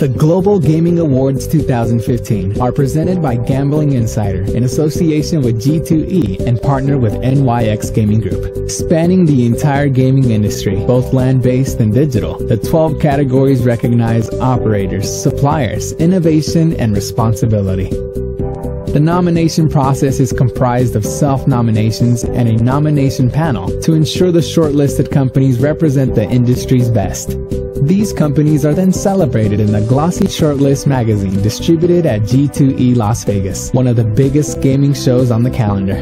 The Global Gaming Awards 2015 are presented by Gambling Insider in association with G2e and partner with NYX Gaming Group. Spanning the entire gaming industry, both land-based and digital, the 12 categories recognize operators, suppliers, innovation, and responsibility. The nomination process is comprised of self-nominations and a nomination panel to ensure the shortlisted companies represent the industry's best. These companies are then celebrated in the glossy Shortlist magazine distributed at G2e Las Vegas, one of the biggest gaming shows on the calendar.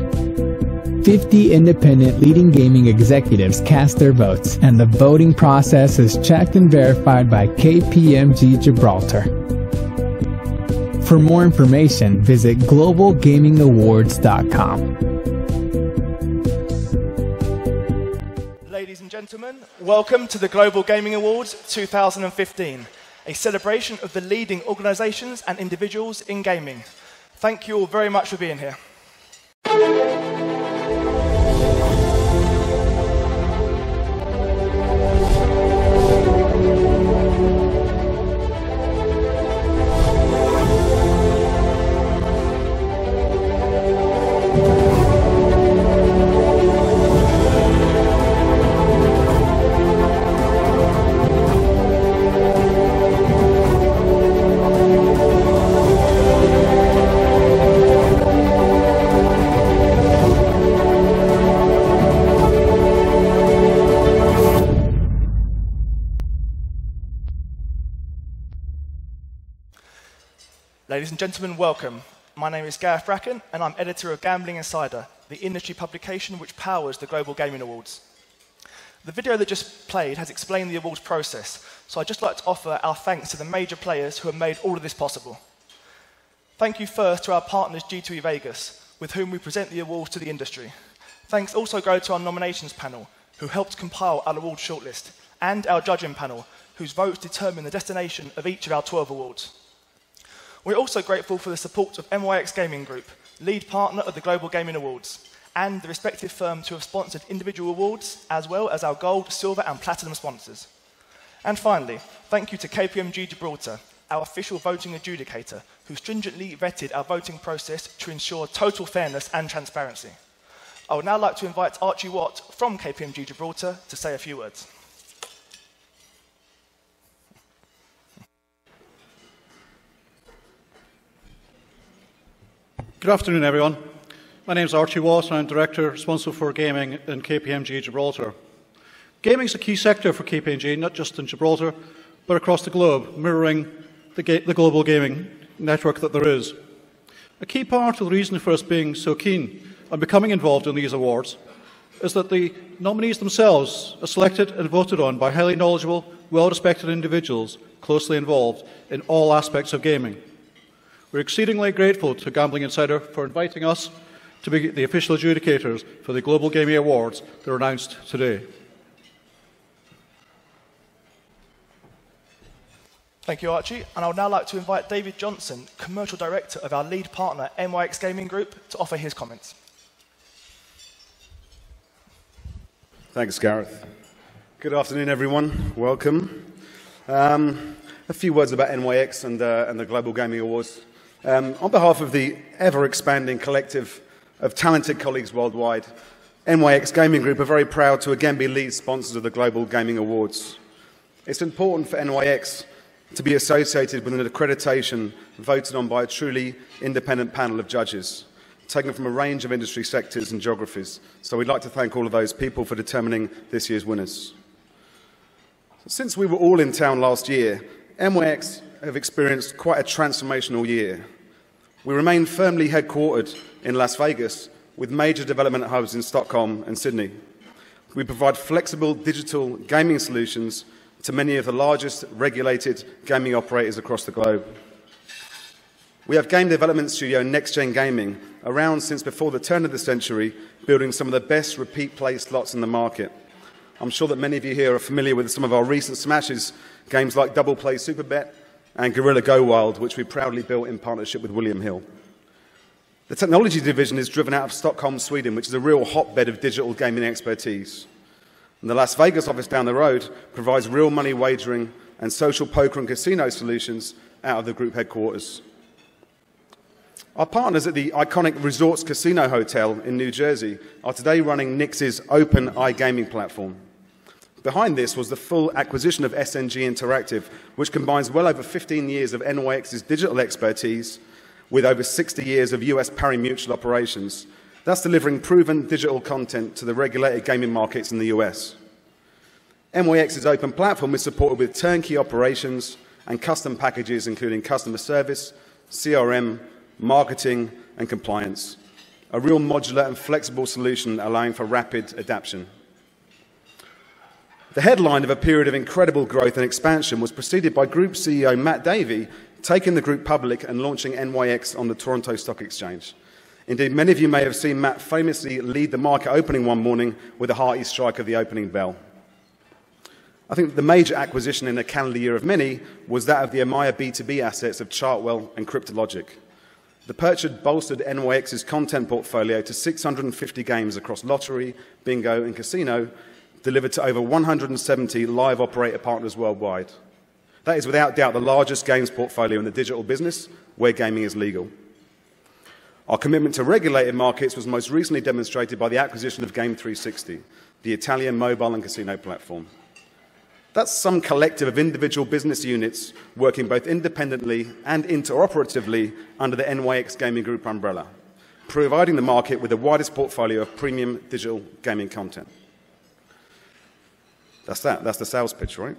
50 independent leading gaming executives cast their votes, and the voting process is checked and verified by KPMG Gibraltar. For more information, visit globalgamingawards.com. Ladies and gentlemen, welcome to the Global Gaming Awards 2015, a celebration of the leading organizations and individuals in gaming. Thank you all very much for being here. Ladies and gentlemen, welcome. My name is Gareth Bracken, and I'm editor of Gambling Insider, the industry publication which powers the Global Gaming Awards. The video that just played has explained the awards process, so I'd just like to offer our thanks to the major players who have made all of this possible. Thank you first to our partners G2e Vegas, with whom we present the awards to the industry. Thanks also go to our nominations panel, who helped compile our awards shortlist, and our judging panel, whose votes determine the destination of each of our 12 awards. We're also grateful for the support of NYX Gaming Group, lead partner of the Global Gaming Awards, and the respective firms who have sponsored individual awards, as well as our gold, silver, and platinum sponsors. And finally, thank you to KPMG Gibraltar, our official voting adjudicator, who stringently vetted our voting process to ensure total fairness and transparency. I would now like to invite Archie Watt from KPMG Gibraltar to say a few words. Good afternoon, everyone. My name is Archie Watt, and I'm Director responsible for gaming in KPMG Gibraltar. Gaming is a key sector for KPMG, not just in Gibraltar, but across the globe, mirroring the global gaming network that there is. A key part of the reason for us being so keen on becoming involved in these awards is that the nominees themselves are selected and voted on by highly knowledgeable, well-respected individuals closely involved in all aspects of gaming. We're exceedingly grateful to Gambling Insider for inviting us to be the official adjudicators for the Global Gaming Awards that are announced today. Thank you, Archie. And I would now like to invite David Johnson, Commercial Director of our lead partner, NYX Gaming Group, to offer his comments. Thanks, Gareth. Good afternoon, everyone. Welcome. A few words about NYX and the Global Gaming Awards. On behalf of the ever-expanding collective of talented colleagues worldwide, NYX Gaming Group are very proud to again be lead sponsors of the Global Gaming Awards. It's important for NYX to be associated with an accreditation voted on by a truly independent panel of judges, taken from a range of industry sectors and geographies. So we'd like to thank all of those people for determining this year's winners. Since we were all in town last year, NYX have experienced quite a transformational year. We remain firmly headquartered in Las Vegas, with major development hubs in Stockholm and Sydney. We provide flexible digital gaming solutions to many of the largest regulated gaming operators across the globe. We have game development studio NYX Gaming around since before the turn of the century, building some of the best repeat play slots in the market. I'm sure that many of you here are familiar with some of our recent smashes, games like Double Play Superbet and Gorilla Go Wild, which we proudly built in partnership with William Hill. The technology division is driven out of Stockholm, Sweden, which is a real hotbed of digital gaming expertise. And the Las Vegas office down the road provides real money wagering and social poker and casino solutions out of the group headquarters. Our partners at the iconic Resorts Casino Hotel in New Jersey are today running NYX's open iGaming platform. Behind this was the full acquisition of SNG Interactive, which combines well over 15 years of NYX's digital expertise with over 60 years of US pari-mutuel operations. That's delivering proven digital content to the regulated gaming markets in the US. NYX's open platform is supported with turnkey operations and custom packages including customer service, CRM, marketing, and compliance. A real modular and flexible solution allowing for rapid adaptation. The headline of a period of incredible growth and expansion was preceded by Group CEO Matt Davey taking the group public and launching NYX on the Toronto Stock Exchange. Indeed, many of you may have seen Matt famously lead the market opening one morning with a hearty strike of the opening bell. I think the major acquisition in the calendar year of many was that of the Amaya B2B assets of Chartwell and Cryptologic. The purchase bolstered NYX's content portfolio to 650 games across lottery, bingo, and casino, delivered to over 170 live operator partners worldwide. That is without doubt the largest games portfolio in the digital business where gaming is legal. Our commitment to regulated markets was most recently demonstrated by the acquisition of Game360, the Italian mobile and casino platform. That's some collective of individual business units working both independently and interoperatively under the NYX Gaming Group umbrella, providing the market with the widest portfolio of premium digital gaming content. That's the sales pitch, right?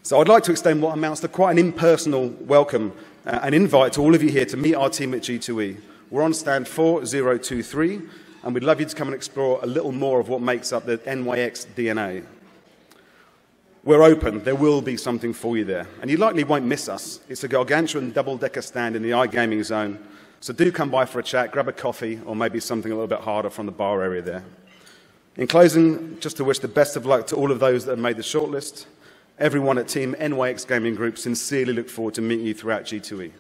So I'd like to extend what amounts to quite an impersonal welcome and invite to all of you here to meet our team at G2e. We're on stand 4023, and we'd love you to come and explore a little more of what makes up the NYX DNA. We're open. There will be something for you there. And you likely won't miss us. It's a gargantuan double-decker stand in the iGaming zone. So do come by for a chat, grab a coffee, or maybe something a little bit harder from the bar area there. In closing, just to wish the best of luck to all of those that have made the shortlist. Everyone at Team NYX Gaming Group sincerely look forward to meeting you throughout G2e.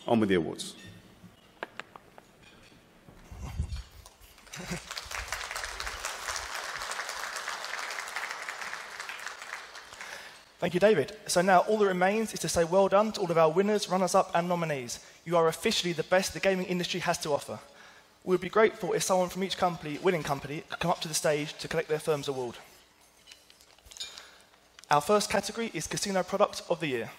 On with the awards. Thank you, David. So now all that remains is to say well done to all of our winners, runners-up, and nominees. You are officially the best the gaming industry has to offer. We would be grateful if someone from each winning company could come up to the stage to collect their firm's award. Our first category is Casino Product of the Year.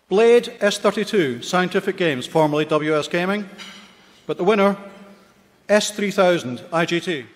Blade S32 Scientific Games, formerly WS Gaming, but the winner, S3000 IGT.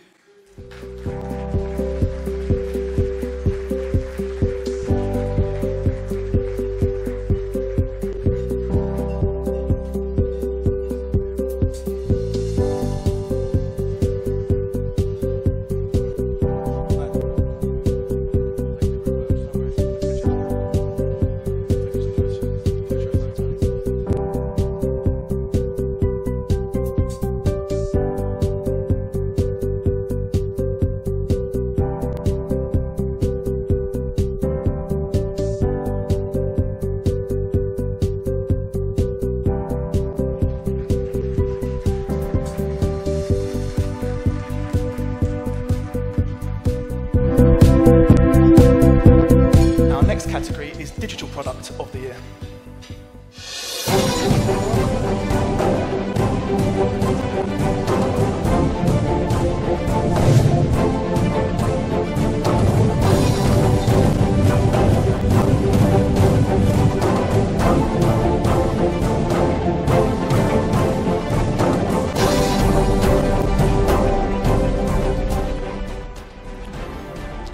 Category is Digital Product of the Year.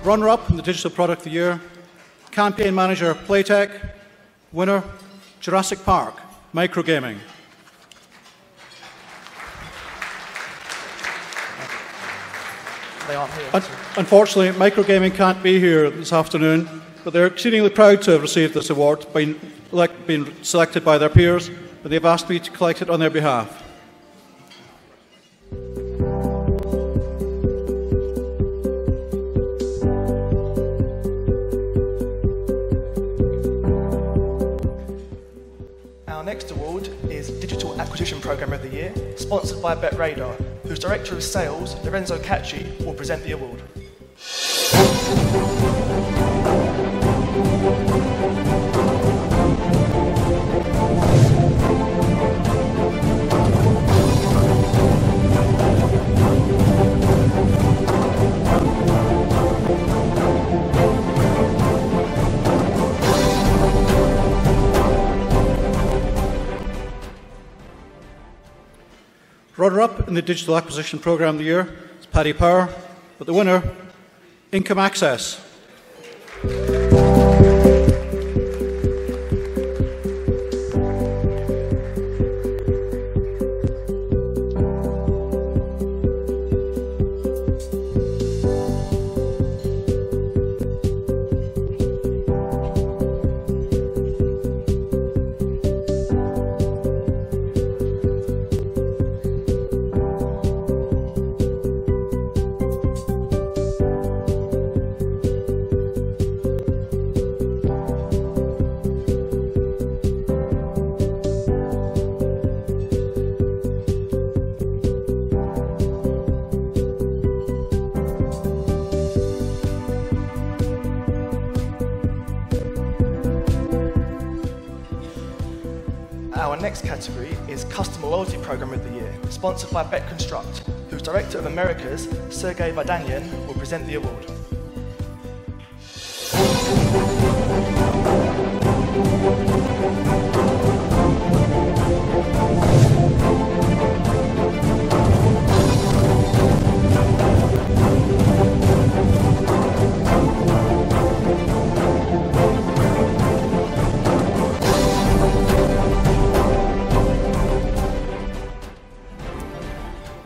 Runner-up in the Digital Product of the Year, Campaign Manager Playtech, winner Jurassic Park, Microgaming. They aren't here. Unfortunately, Microgaming can't be here this afternoon. but they're exceedingly proud to have received this award, being selected by their peers, but they've asked me to collect it on their behalf. Our next award is Digital Acquisition Programme of the Year, sponsored by BetRadar, whose Director of Sales, Lorenzo Cacci, will present the award. Runner-up in the Digital Acquisition Programme of the Year is Paddy Power, but the winner, Income Access. Our next category is Customer Loyalty Programme of the Year, sponsored by BetConstruct, whose Director of Americas, Sergey Vardanyan, will present the award.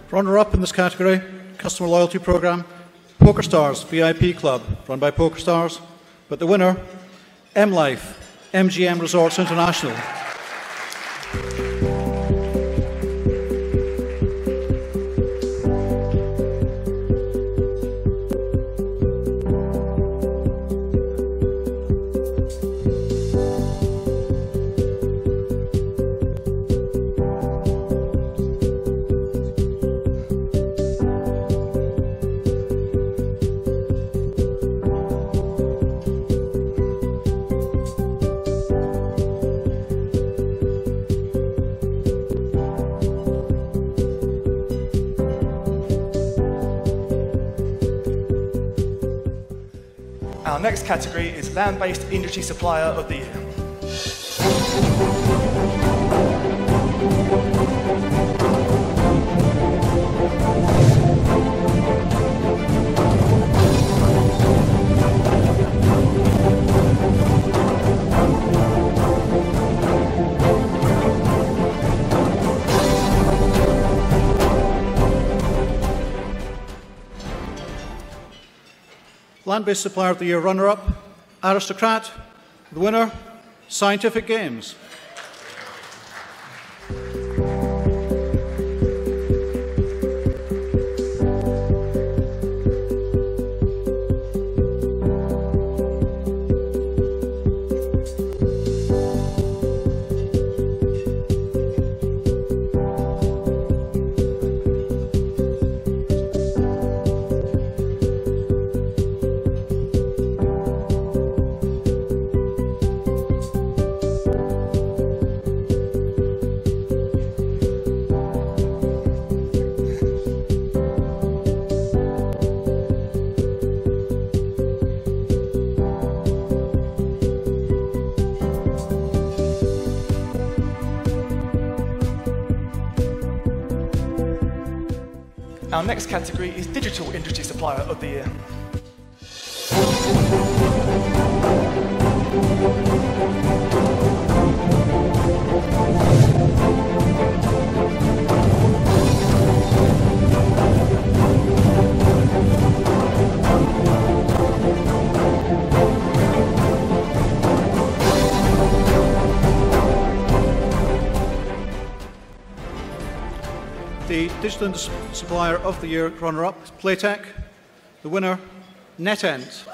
Runner-up in this category, Customer Loyalty Programme, PokerStars VIP Club, run by PokerStars, but the winner, MLife, MGM Resorts International. Our next category is Land-Based Industry Supplier of the Year. Land-Based Supplier of the Year runner-up, Aristocrat. The winner, Scientific Games. Our next category is Digital Industry Supplier of the Year. the Digital Supplier of the Year runner-up, Playtech. The winner, NetEnt.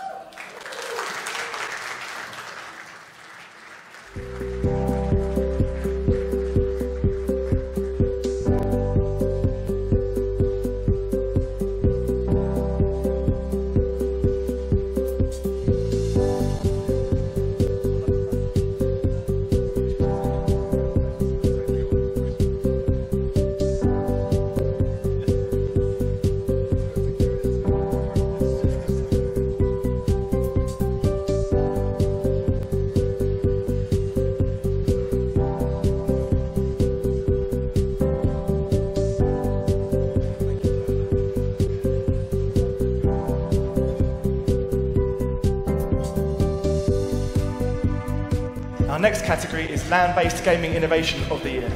Our next category is Land-Based Gaming Innovation of the Year.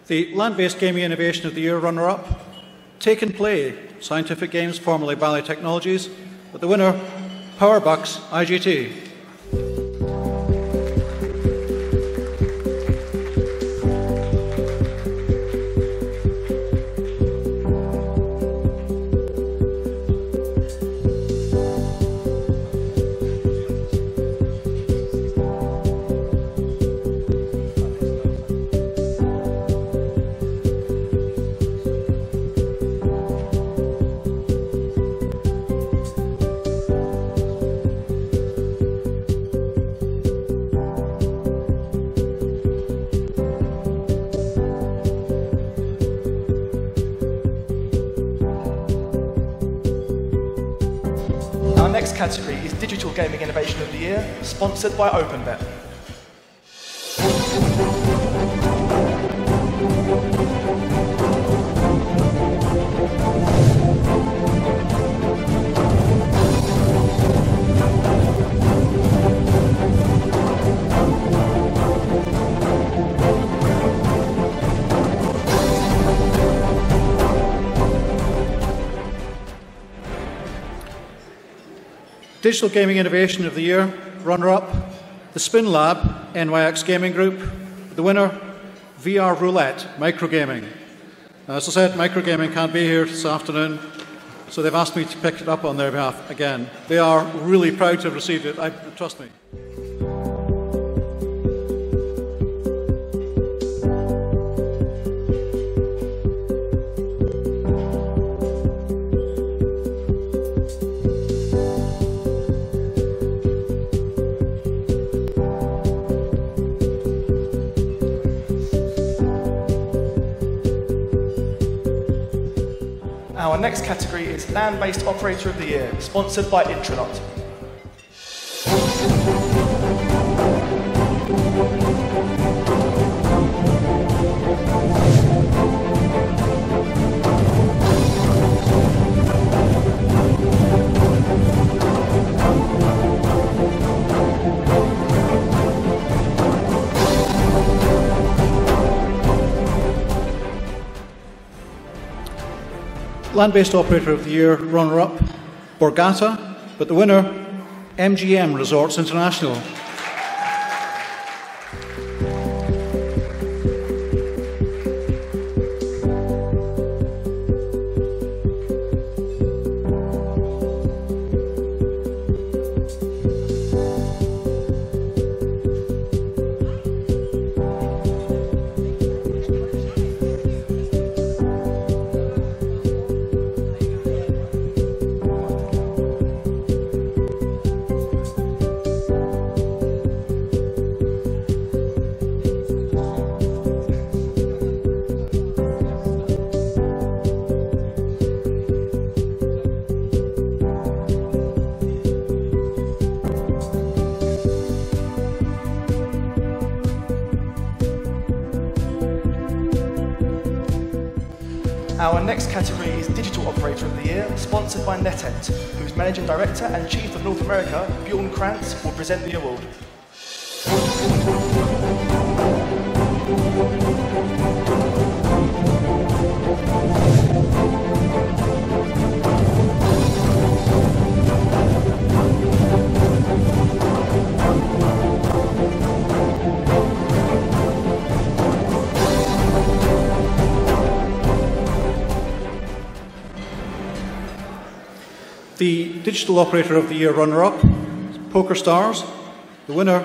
The Land-Based Gaming Innovation of the Year runner-up, Take and Play, Scientific Games, formerly Bally Technologies, but the winner, Powerbucks IGT. Our next category is Digital Gaming Innovation of the Year, sponsored by OpenBet. Digital Gaming Innovation of the Year runner-up, the Spin Lab, NYX Gaming Group. The winner, VR Roulette, Microgaming. As I said, Microgaming can't be here this afternoon, so they've asked me to pick it up on their behalf again. They are really proud to have received it, trust me. Our next category is Land-Based Operator of the Year, sponsored by Intranet. Land-Based Operator of the Year runner-up, Borgata, but the winner, MGM Resorts International. Our next category is Digital Operator of the Year, sponsored by NetEnt, whose Managing Director and Chief of North America, Bjorn Krantz, will present the award. The Digital Operator of the Year runner-up, Poker Stars. The winner,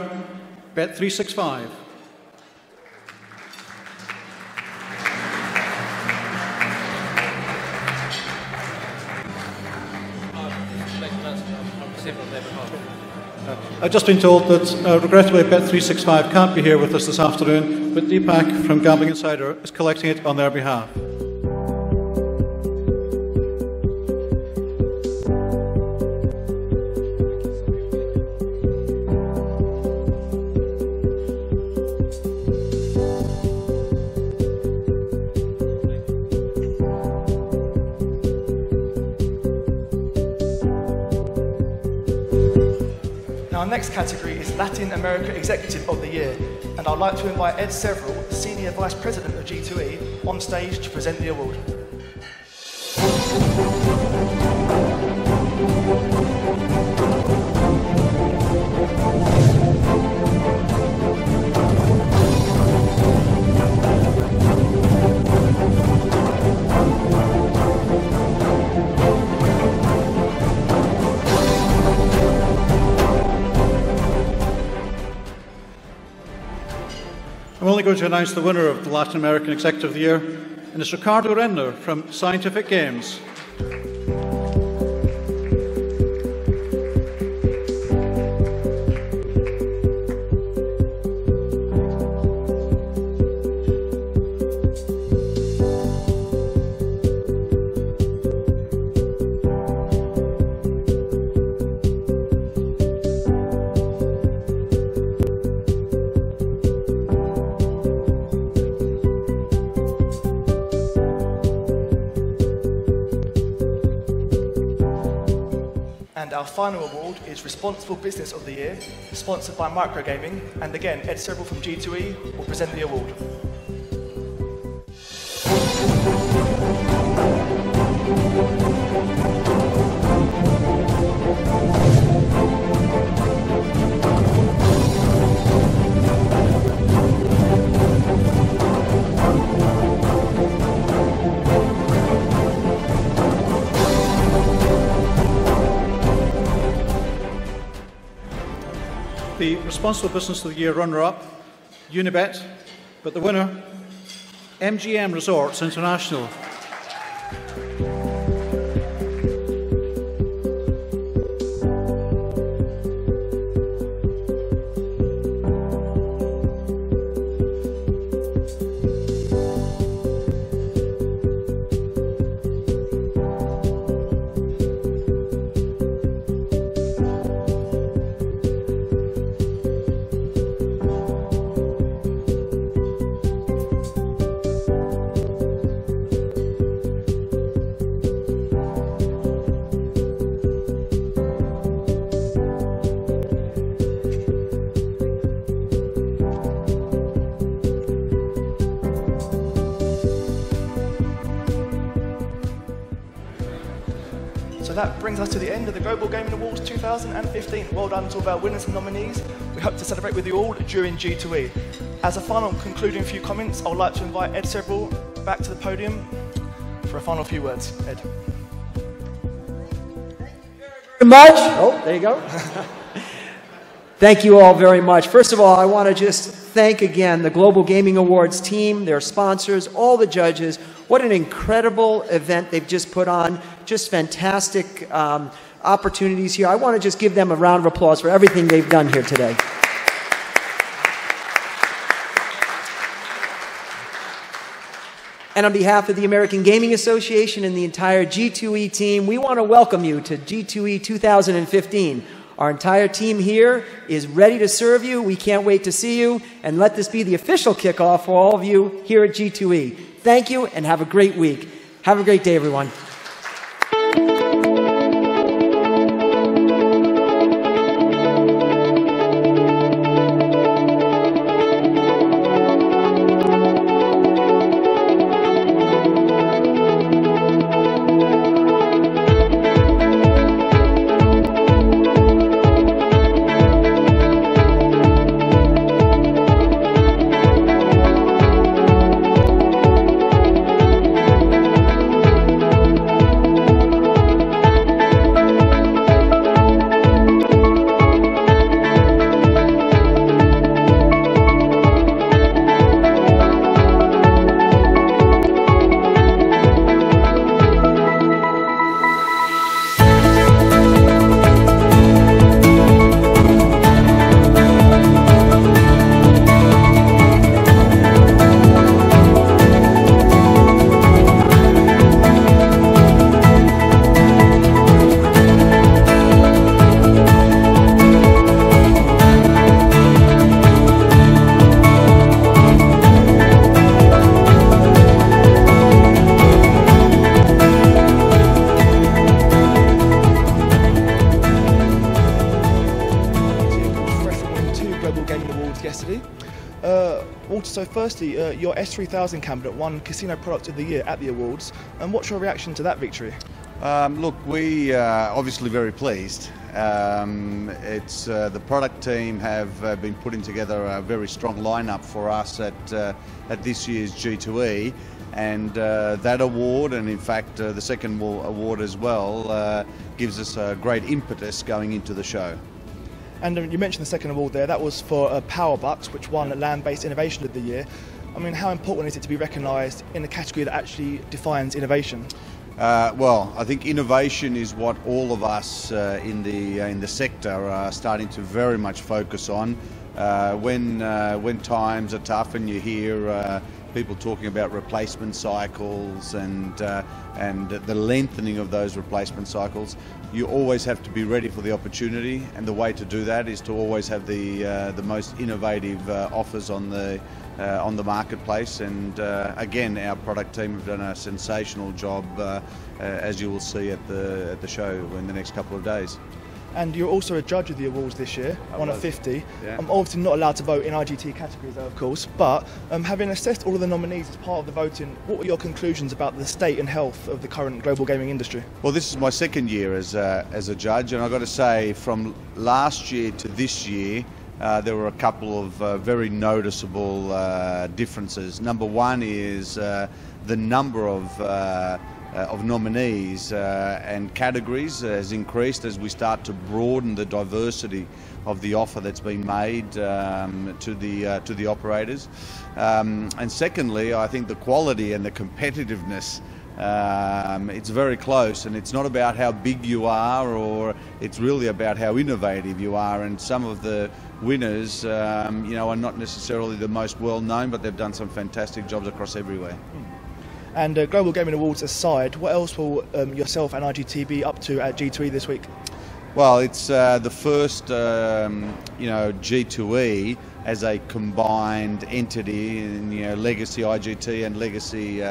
Bet365. I've just been told that, regrettably, Bet365 can't be here with us this afternoon, but Deepak from Gambling Insider is collecting it on their behalf. Our next category is Latin America Executive of the Year, and I'd like to invite Ed Several, Senior Vice President of G2e, on stage to present the award. I'm only going to announce the winner of the Latin American Executive of the Year, and it's Ricardo Renner from Scientific Games. And our final award is Responsible Business of the Year, sponsored by Microgaming, and again, Ed Several from G2e will present the award. The Responsible Business of the Year runner-up, Unibet, but the winner, MGM Resorts International. So that brings us to the end of the Global Gaming Awards 2015. Well done to all of our winners and nominees. We hope to celebrate with you all during G2e. As a final concluding few comments, I would like to invite Ed Several back to the podium for a final few words. Ed. Very much. Oh, there you go. Thank you all very much. First of all, I want to just thank again the Global Gaming Awards team, their sponsors, all the judges. What an incredible event they've just put on. Just fantastic opportunities here. I want to just give them a round of applause for everything they've done here today. And on behalf of the American Gaming Association and the entire G2e team, we want to welcome you to G2e 2015. Our entire team here is ready to serve you. We can't wait to see you. And let this be the official kickoff for all of you here at G2e. Thank you and have a great week. Have a great day, everyone. So firstly, your S3000 cabinet won Casino Product of the Year at the awards, and what's your reaction to that victory? Look, we are obviously very pleased. The product team have been putting together a very strong lineup for us at this year's G2e, and that award, and in fact the second award as well, gives us a great impetus going into the show. And you mentioned the second award there, that was for PowerBucks, which won Land-Based Innovation of the Year. I mean, how important is it to be recognised in a category that actually defines innovation? Well, I think innovation is what all of us in the sector are starting to very much focus on. When times are tough and you hear people talking about replacement cycles and the lengthening of those replacement cycles, you always have to be ready for the opportunity, and the way to do that is to always have the most innovative offers on the marketplace. And again, our product team have done a sensational job, as you will see at the show in the next couple of days. And you're also a judge of the awards this year, one of 50. Yeah. I'm obviously not allowed to vote in IGT categories, though, of course, but having assessed all of the nominees as part of the voting, what were your conclusions about the state and health of the current global gaming industry? Well, this is my second year as a judge, and I've got to say, from last year to this year, there were a couple of very noticeable differences. Number one is the number of nominees and categories has increased as we start to broaden the diversity of the offer that's been made to the operators. And secondly, I think the quality and the competitiveness, it's very close, and it's not about how big you are, or it's really about how innovative you are. And some of the winners, are not necessarily the most well known, but they've done some fantastic jobs across everywhere. And Global Gaming Awards aside, what else will yourself and IGT be up to at G2e this week? Well, it's the first, G2e as a combined entity in legacy IGT and legacy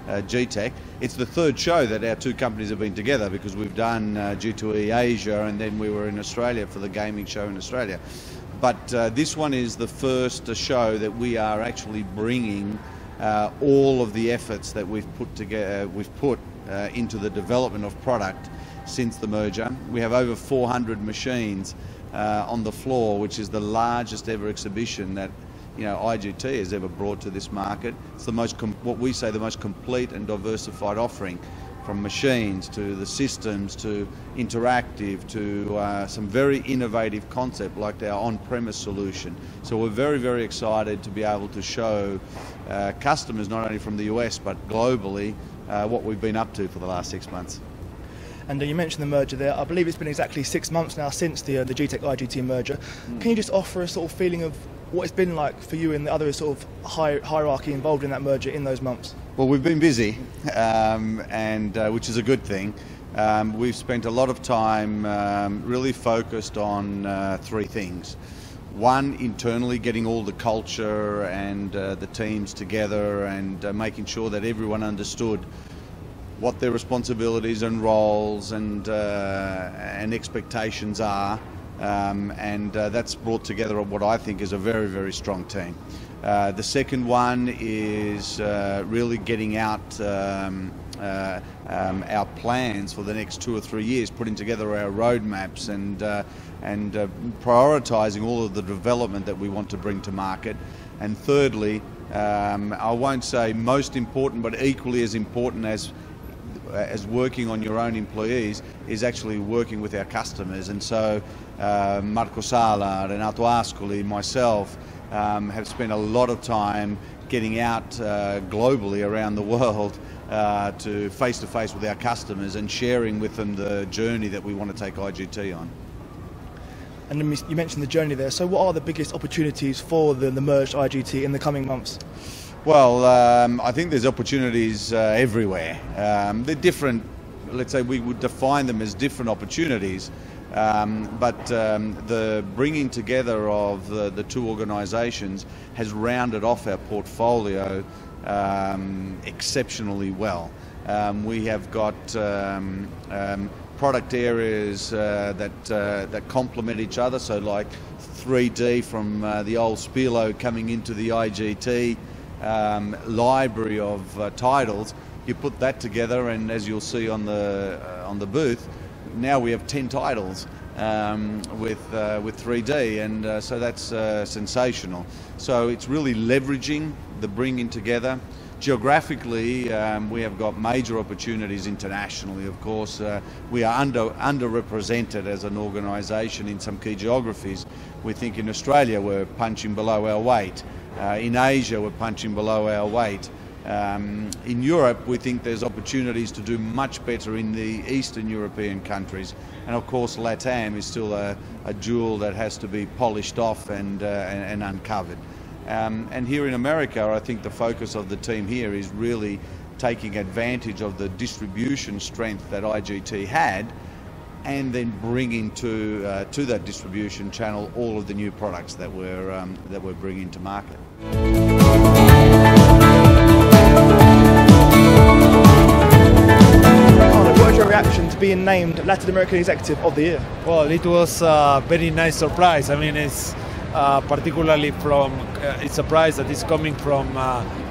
GTech. It's the third show that our two companies have been together, because we've done G2e Asia, and then we were in Australia for the gaming show in Australia. But this one is the first show that we are actually bringing all of the efforts that we've put together, into the development of product since the merger. We have over 400 machines on the floor, which is the largest ever exhibition that IGT has ever brought to this market. It's the most, what we say, the most complete and diversified offering, from machines to the systems to interactive to some very innovative concept like our on-premise solution. So we're very, very excited to be able to show customers, not only from the US but globally, what we've been up to for the last 6 months. And you mentioned the merger there. I believe it's been exactly 6 months now since the GTech IGT merger. Can you just offer a sort of feeling of what it's been like for you and the other sort of hierarchy involved in that merger in those months? Well, we've been busy, which is a good thing. We've spent a lot of time really focused on three things. One, internally getting all the culture and the teams together, and making sure that everyone understood what their responsibilities and roles and expectations are, and that's brought together what I think is a very, very strong team. The second one is really getting out our plans for the next 2 or 3 years, putting together our roadmaps and prioritising all of the development that we want to bring to market. And thirdly, I won't say most important, but equally as important as working on your own employees, is actually working with our customers. And so Marco Sala, Renato Ascoli, myself have spent a lot of time getting out globally around the world to face with our customers and sharing with them the journey that we want to take IGT on. And you mentioned the journey there, so what are the biggest opportunities for the merged IGT in the coming months? Well, I think there's opportunities everywhere. They're different, let's say we would define them as different opportunities, but the bringing together of the two organisations has rounded off our portfolio exceptionally well. We have got product areas that complement each other, so like 3D from the old Spilo coming into the IGT library of titles. You put that together, and as you'll see on the booth, now we have 10 titles with 3D, and so that's sensational. So it's really leveraging the bringing together. Geographically, we have got major opportunities internationally. Of course, we are underrepresented as an organisation in some key geographies. We think in Australia we're punching below our weight. In Asia we're punching below our weight. In Europe we think there's opportunities to do much better in the Eastern European countries. And of course LATAM is still a jewel that has to be polished off and uncovered. And here in America, I think the focus of the team here is really taking advantage of the distribution strength that IGT had, and then bringing to that distribution channel all of the new products that we're bringing to market. What was your reaction to being named Latin American Executive of the Year? Well, it was a very nice surprise. I mean, it's particularly from it's a prize that is coming from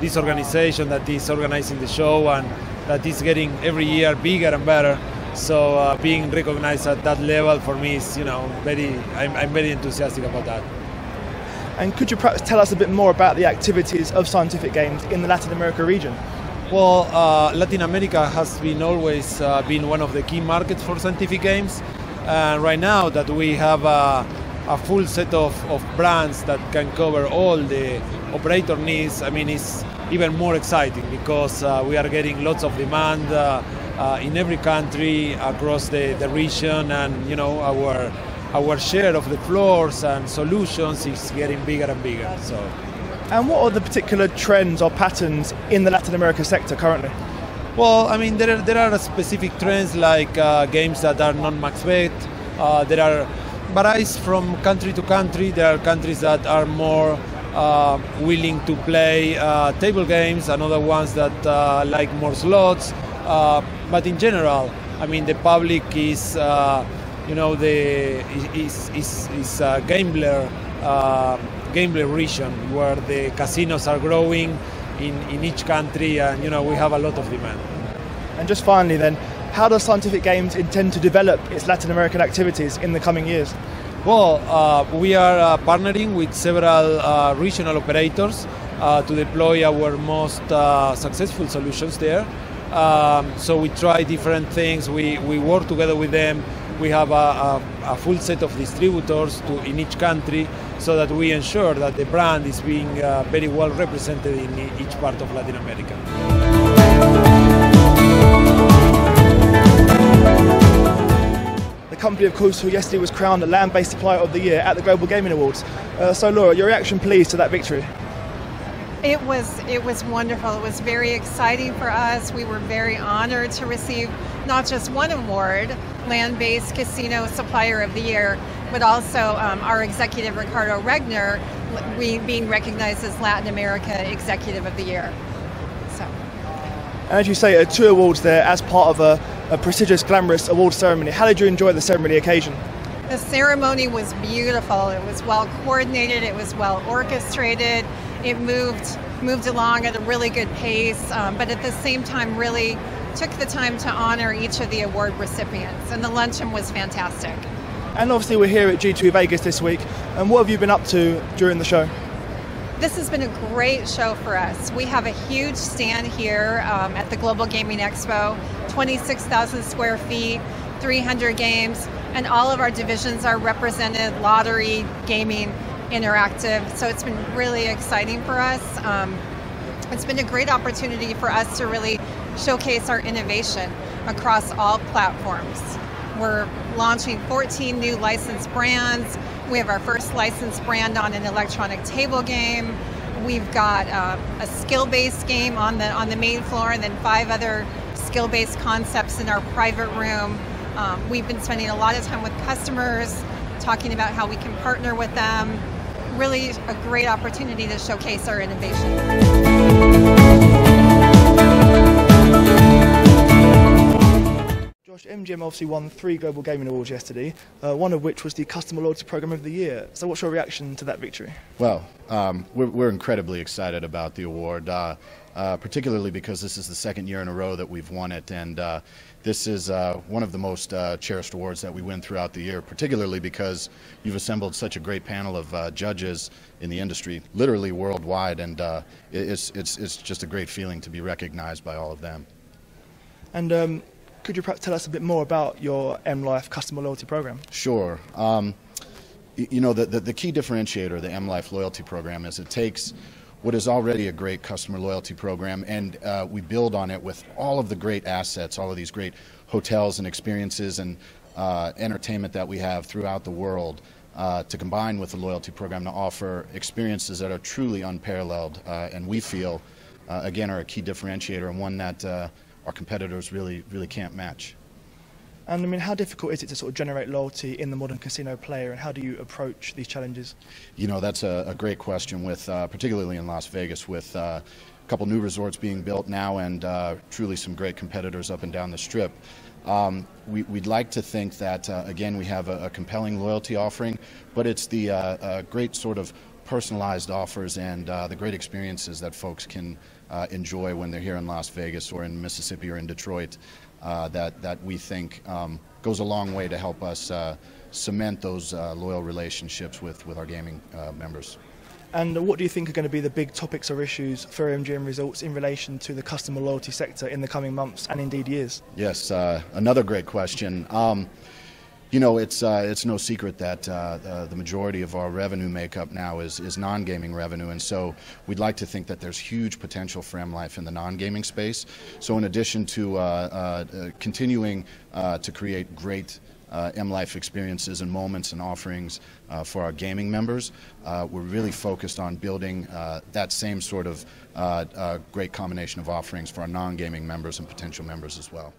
this organization that is organizing the show and that is getting every year bigger and better. So being recognized at that level for me is, I'm very enthusiastic about that. And could you perhaps tell us a bit more about the activities of Scientific Games in the Latin America region? Well, Latin America has been always been one of the key markets for Scientific Games. Right now that we have a full set of brands that can cover all the operator needs, I mean, it's even more exciting because we are getting lots of demand in every country across the region, and our share of the floors and solutions is getting bigger and bigger. So. And what are the particular trends or patterns in the Latin America sector currently? Well, I mean, there are specific trends like games that are non-max bet. There are varies from country to country. There are countries that are more willing to play table games, and other ones that like more slots. But in general, I mean, the public is, is gambler region where the casinos are growing in each country, and we have a lot of demand. And just finally then, how does Scientific Games intend to develop its Latin American activities in the coming years? Well, we are partnering with several regional operators to deploy our most successful solutions there. So we try different things, we work together with them. We have a full set of distributors in each country so that we ensure that the brand is being very well represented in each part of Latin America. The company, of course, who yesterday was crowned a land-based supplier of the year at the Global Gaming Awards. So Laura, your reaction please to that victory? It was wonderful. It was very exciting for us. We were very honored to receive not just one award, Land-Based Casino Supplier of the Year, but also our executive, Ricardo Regner, being recognized as Latin America Executive of the Year. So. And as you say, 2 awards there as part of a prestigious, glamorous award ceremony. How did you enjoy the ceremony occasion? The ceremony was beautiful. It was well coordinated. It was well orchestrated. It moved along at a really good pace, but at the same time really took the time to honor each of the award recipients. And the luncheon was fantastic. And obviously we're here at G2e Vegas this week. And what have you been up to during the show? This has been a great show for us. We have a huge stand here at the Global Gaming Expo, 26,000 square feet, 300 games, and all of our divisions are represented: lottery, gaming, interactive. So it's been really exciting for us. It's been a great opportunity for us to really showcase our innovation across all platforms. We're launching 14 new licensed brands. We have our first licensed brand on an electronic table game. We've got a skill-based game on the main floor, and then 5 other skill-based concepts in our private room. We've been spending a lot of time with customers, talking about how we can partner with them. Really a great opportunity to showcase our innovation. Josh, MGM obviously won 3 Global Gaming Awards yesterday, one of which was the Customer Loyalty Program of the Year. So what's your reaction to that victory? Well, we're incredibly excited about the award, particularly because this is the 2nd year in a row that we've won it, and this is one of the most cherished awards that we win throughout the year, particularly because you've assembled such a great panel of judges in the industry, literally worldwide, and it's just a great feeling to be recognized by all of them. And could you perhaps tell us a bit more about your M-Life Customer Loyalty Program? Sure. You know, the key differentiator of the M-Life Loyalty Program is it takes what is already a great customer loyalty program, and we build on it with all of the great assets, all of these great hotels and experiences and entertainment that we have throughout the world, to combine with the loyalty program to offer experiences that are truly unparalleled, and we feel, again, are a key differentiator and one that our competitors really can't match. And I mean, how difficult is it to sort of generate loyalty in the modern casino player, and how do you approach these challenges? You know, that's a great question, with particularly in Las Vegas, with a couple new resorts being built now and truly some great competitors up and down the Strip. We'd like to think that, again, we have a compelling loyalty offering, but it's the great sort of personalized offers and the great experiences that folks can enjoy when they're here in Las Vegas or in Mississippi or in Detroit that we think goes a long way to help us cement those loyal relationships with our gaming members. And what do you think are going to be the big topics or issues for MGM Resorts in relation to the customer loyalty sector in the coming months and indeed years? Yes, another great question. You know, it's no secret that the majority of our revenue makeup now is non-gaming revenue, and so we'd like to think that there's huge potential for M-Life in the non-gaming space. So in addition to continuing to create great M-Life experiences and moments and offerings for our gaming members, we're really focused on building that same sort of great combination of offerings for our non-gaming members and potential members as well.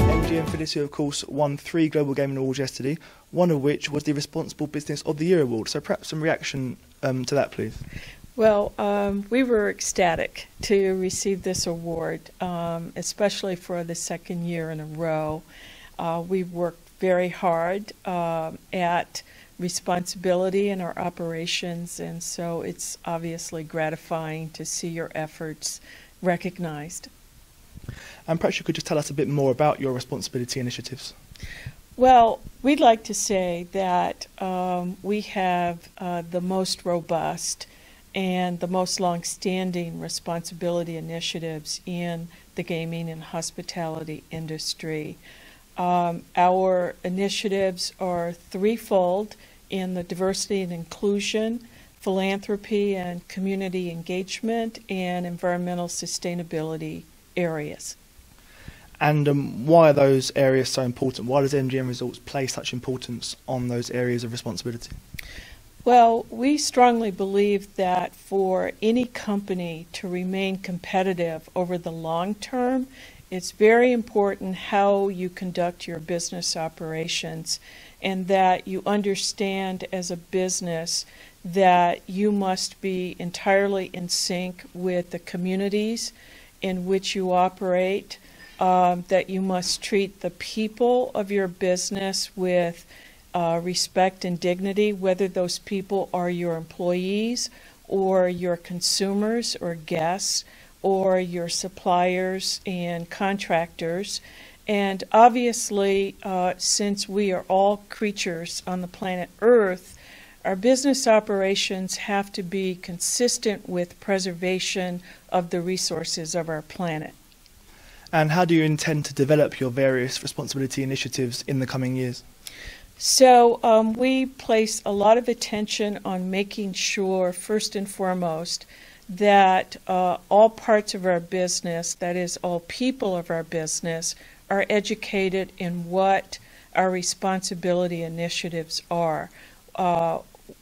MGM for this year, of course, won 3 Global Gaming Awards yesterday, one of which was the Responsible Business of the Year award. So perhaps some reaction to that, please. Well, we were ecstatic to receive this award, especially for the 2nd year in a row. We've worked very hard at responsibility in our operations, and so it's obviously gratifying to see your efforts recognized. And perhaps you could just tell us a bit more about your responsibility initiatives. Well, we'd like to say that we have the most robust and the most long-standing responsibility initiatives in the gaming and hospitality industry. Our initiatives are threefold in the diversity and inclusion, philanthropy and community engagement, and environmental sustainability areas. And why are those areas so important? Why does MGM Resorts place such importance on those areas of responsibility? Well, we strongly believe that for any company to remain competitive over the long term, it's very important how you conduct your business operations. and that you understand as a business that you must be entirely in sync with the communities in which you operate, that you must treat the people of your business with respect and dignity, whether those people are your employees or your consumers or guests or your suppliers and contractors. And obviously, since we are all creatures on the planet Earth, our business operations have to be consistent with preservation of the resources of our planet. And how do you intend to develop your various responsibility initiatives in the coming years? So we place a lot of attention on making sure, first and foremost, that all parts of our business, that is, all people of our business, are educated in what our responsibility initiatives are,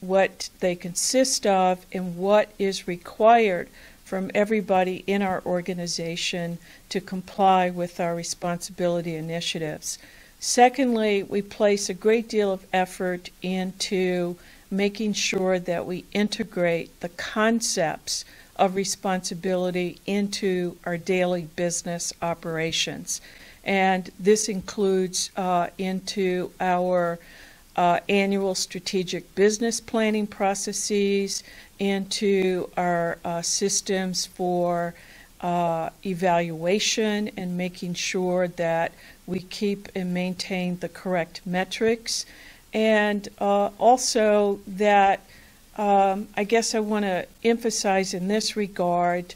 what they consist of, and what is required from everybody in our organization to comply with our responsibility initiatives. Secondly, we place a great deal of effort into making sure that we integrate the concepts of responsibility into our daily business operations. And this includes into our annual strategic business planning processes, into our systems for evaluation and making sure that we keep and maintain the correct metrics, and also that I guess I want to emphasize in this regard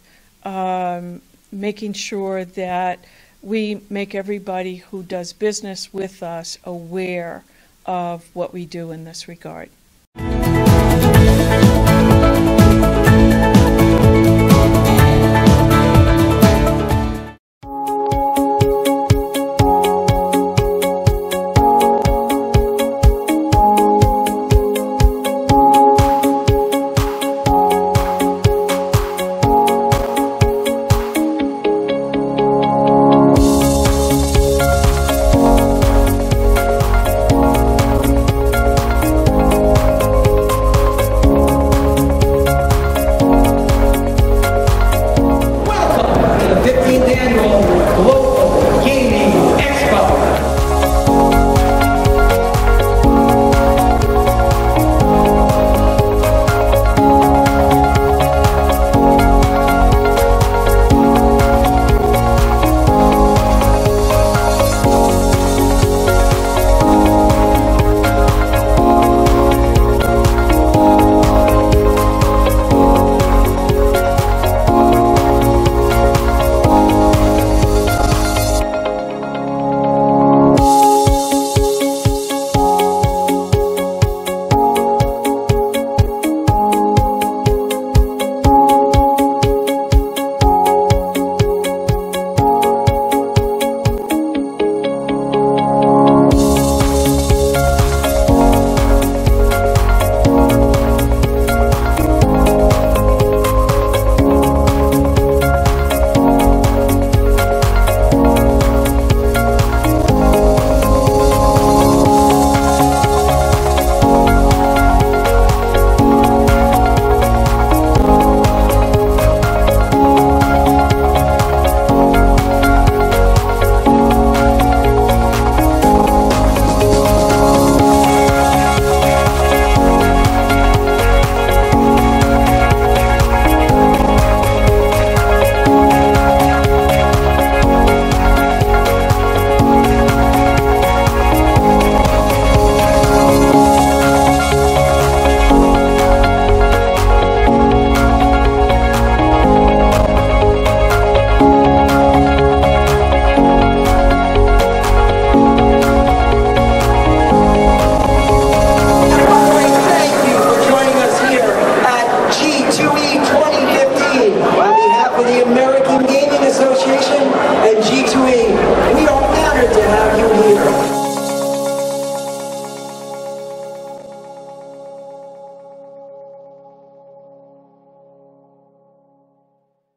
making sure that we make everybody who does business with us aware of what we do in this regard.